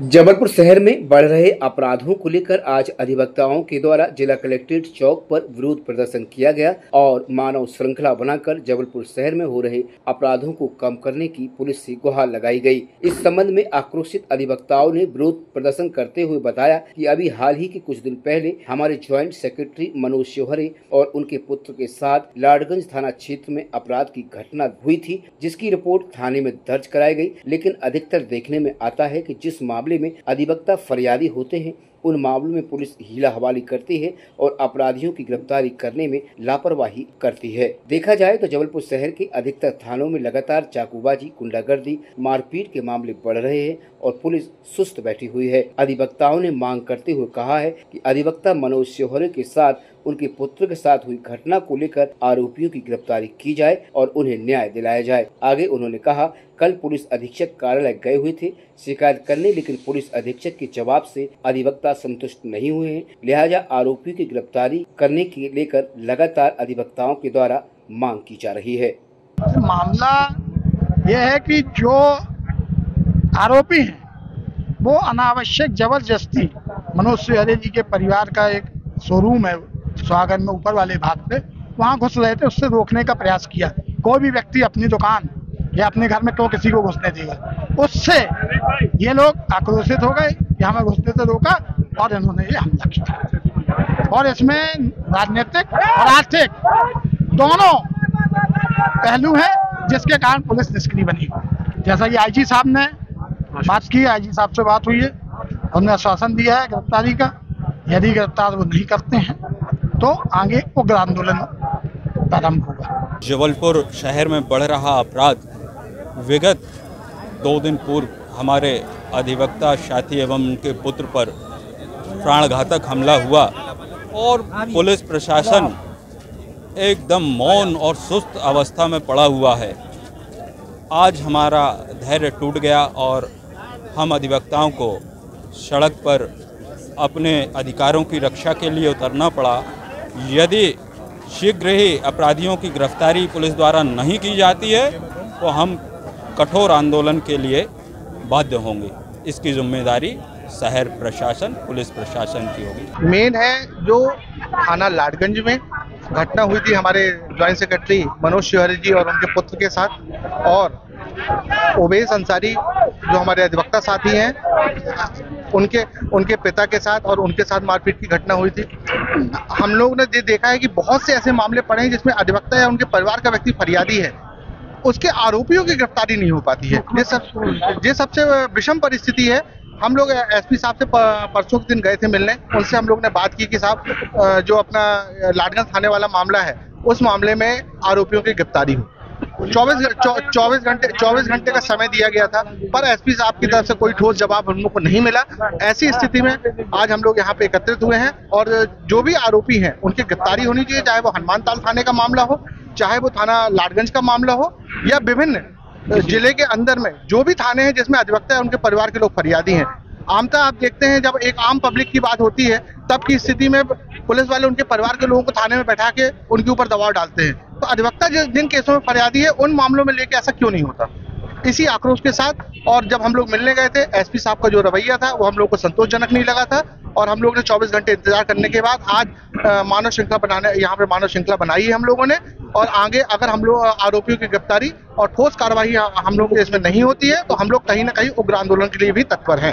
जबलपुर शहर में बढ़ रहे अपराधों को लेकर आज अधिवक्ताओं के द्वारा जिला कलेक्ट्रेट चौक पर विरोध प्रदर्शन किया गया और मानव श्रृंखला बनाकर जबलपुर शहर में हो रहे अपराधों को कम करने की पुलिस से गुहार लगाई गई। इस संबंध में आक्रोशित अधिवक्ताओं ने विरोध प्रदर्शन करते हुए बताया कि अभी हाल ही के कुछ दिन पहले हमारे ज्वाइंट सेक्रेटरी मनोज शिवहरे और उनके पुत्र के साथ लाडगंज थाना क्षेत्र में अपराध की घटना हुई थी, जिसकी रिपोर्ट थाने में दर्ज कराई गई। लेकिन अधिकतर देखने में आता है कि जिस मामले में अधिवक्ता फरियादी होते हैं उन मामलों में पुलिस हीला हवाली करती है और अपराधियों की गिरफ्तारी करने में लापरवाही करती है। देखा जाए तो जबलपुर शहर के अधिकतर थानों में लगातार चाकूबाजी, गुंडागर्दी, मारपीट के मामले बढ़ रहे हैं और पुलिस सुस्त बैठी हुई है। अधिवक्ताओं ने मांग करते हुए कहा है कि अधिवक्ता मनोज शिवहरे के साथ उनके पुत्र के साथ हुई घटना को लेकर आरोपियों की गिरफ्तारी की जाए और उन्हें न्याय दिलाया जाए। आगे उन्होंने कहा, कल पुलिस अधीक्षक कार्यालय गए हुए थे शिकायत करने, लेकिन पुलिस अधीक्षक के जवाब से अधिवक्ता संतुष्ट नहीं हुए हैं। लिहाजा आरोपियों की गिरफ्तारी करने के लेकर लगातार अधिवक्ताओं के द्वारा मांग की जा रही है। मामला यह है कि जो आरोपी हैं वो अनावश्यक जबरदस्ती मनोज शिवहरे जी के परिवार का एक शोरूम है स्वागत में ऊपर वाले भाग पे, वहाँ घुस रहे थे। उससे रोकने का प्रयास किया। कोई भी व्यक्ति अपनी दुकान या अपने घर में क्यों किसी को घुसने देगा। उससे ये लोग आक्रोशित हो गए कि हमें घुसने से रोका और इन्होंने ये हमला किया। और इसमें राजनीतिक और आर्थिक दोनों पहलू हैं जिसके कारण पुलिस निष्क्रिय बनी। जैसा कि आईजी साहब ने बात की, आईजी साहब से बात हुई है, उन्होंने आश्वासन दिया है गिरफ्तारी का। यदि गिरफ्तार वो नहीं करते हैं तो आगे उग्र आंदोलन प्रारंभ होगा। जबलपुर शहर में बढ़ रहा अपराध विगत 2 दिन पूर्व हमारे अधिवक्ता साथी एवं उनके पुत्र पर प्राणघातक हमला हुआ और पुलिस प्रशासन एकदम मौन और सुस्त अवस्था में पड़ा हुआ है। आज हमारा धैर्य टूट गया और हम अधिवक्ताओं को सड़क पर अपने अधिकारों की रक्षा के लिए उतरना पड़ा। यदि शीघ्र ही अपराधियों की गिरफ्तारी पुलिस द्वारा नहीं की जाती है तो हम कठोर आंदोलन के लिए बाध्य होंगे। इसकी जिम्मेदारी शहर प्रशासन, पुलिस प्रशासन की होगी। मेन है जो थाना लाडगंज में घटना हुई थी हमारे ज्वाइंट सेक्रेटरी मनोज शिवहरे जी और उनके पुत्र के साथ, और ओवैस अंसारी जो हमारे अधिवक्ता साथी हैं उनके पिता के साथ और उनके साथ मारपीट की घटना हुई थी। हम लोग ने देखा है कि बहुत से ऐसे मामले पड़े हैं जिसमें अधिवक्ता या उनके परिवार का व्यक्ति फरियादी है, उसके आरोपियों की गिरफ्तारी नहीं हो पाती है। ये सबसे विषम परिस्थिति है। हम लोग एसपी साहब से परसों के दिन गए थे मिलने। उनसे हम लोग ने बात की कि साहब जो अपना लाडगंज थाने वाला मामला है उस मामले में आरोपियों की गिरफ्तारी हो। 24 घंटे का समय दिया गया था, पर एसपी साहब की तरफ से कोई ठोस जवाब हम लोग को नहीं मिला। ऐसी स्थिति में आज हम लोग यहाँ पे एकत्रित हुए हैं और जो भी आरोपी हैं उनकी गिरफ्तारी होनी चाहिए, चाहे वो हनुमानताल थाने का मामला हो, चाहे वो थाना लाडगंज का मामला हो, या विभिन्न जिले के अंदर में जो भी थाने हैं जिसमें अधिवक्ता है उनके परिवार के लोग फरियादी हैं। आमतः आप देखते हैं जब एक आम पब्लिक की बात होती है तब की स्थिति में पुलिस वाले उनके परिवार के लोगों को थाने में बैठा के उनके ऊपर दबाव डालते हैं। तो अधिवक्ता जिन केसों में फरियादी है उन मामलों में लेके ऐसा क्यों नहीं होता। इसी आक्रोश के साथ और जब हम लोग मिलने गए थे, एसपी साहब का जो रवैया था वो हम लोग को संतोषजनक नहीं लगा था और हम लोग ने 24 घंटे इंतजार करने के बाद आज मानव श्रृंखला बनाई है हम लोगों ने। और आगे अगर हम लोग आरोपियों की गिरफ्तारी और ठोस कार्रवाई हम लोग के इसमें नहीं होती है तो हम लोग कहीं ना कहीं उग्र आंदोलन के लिए भी तत्पर हैं।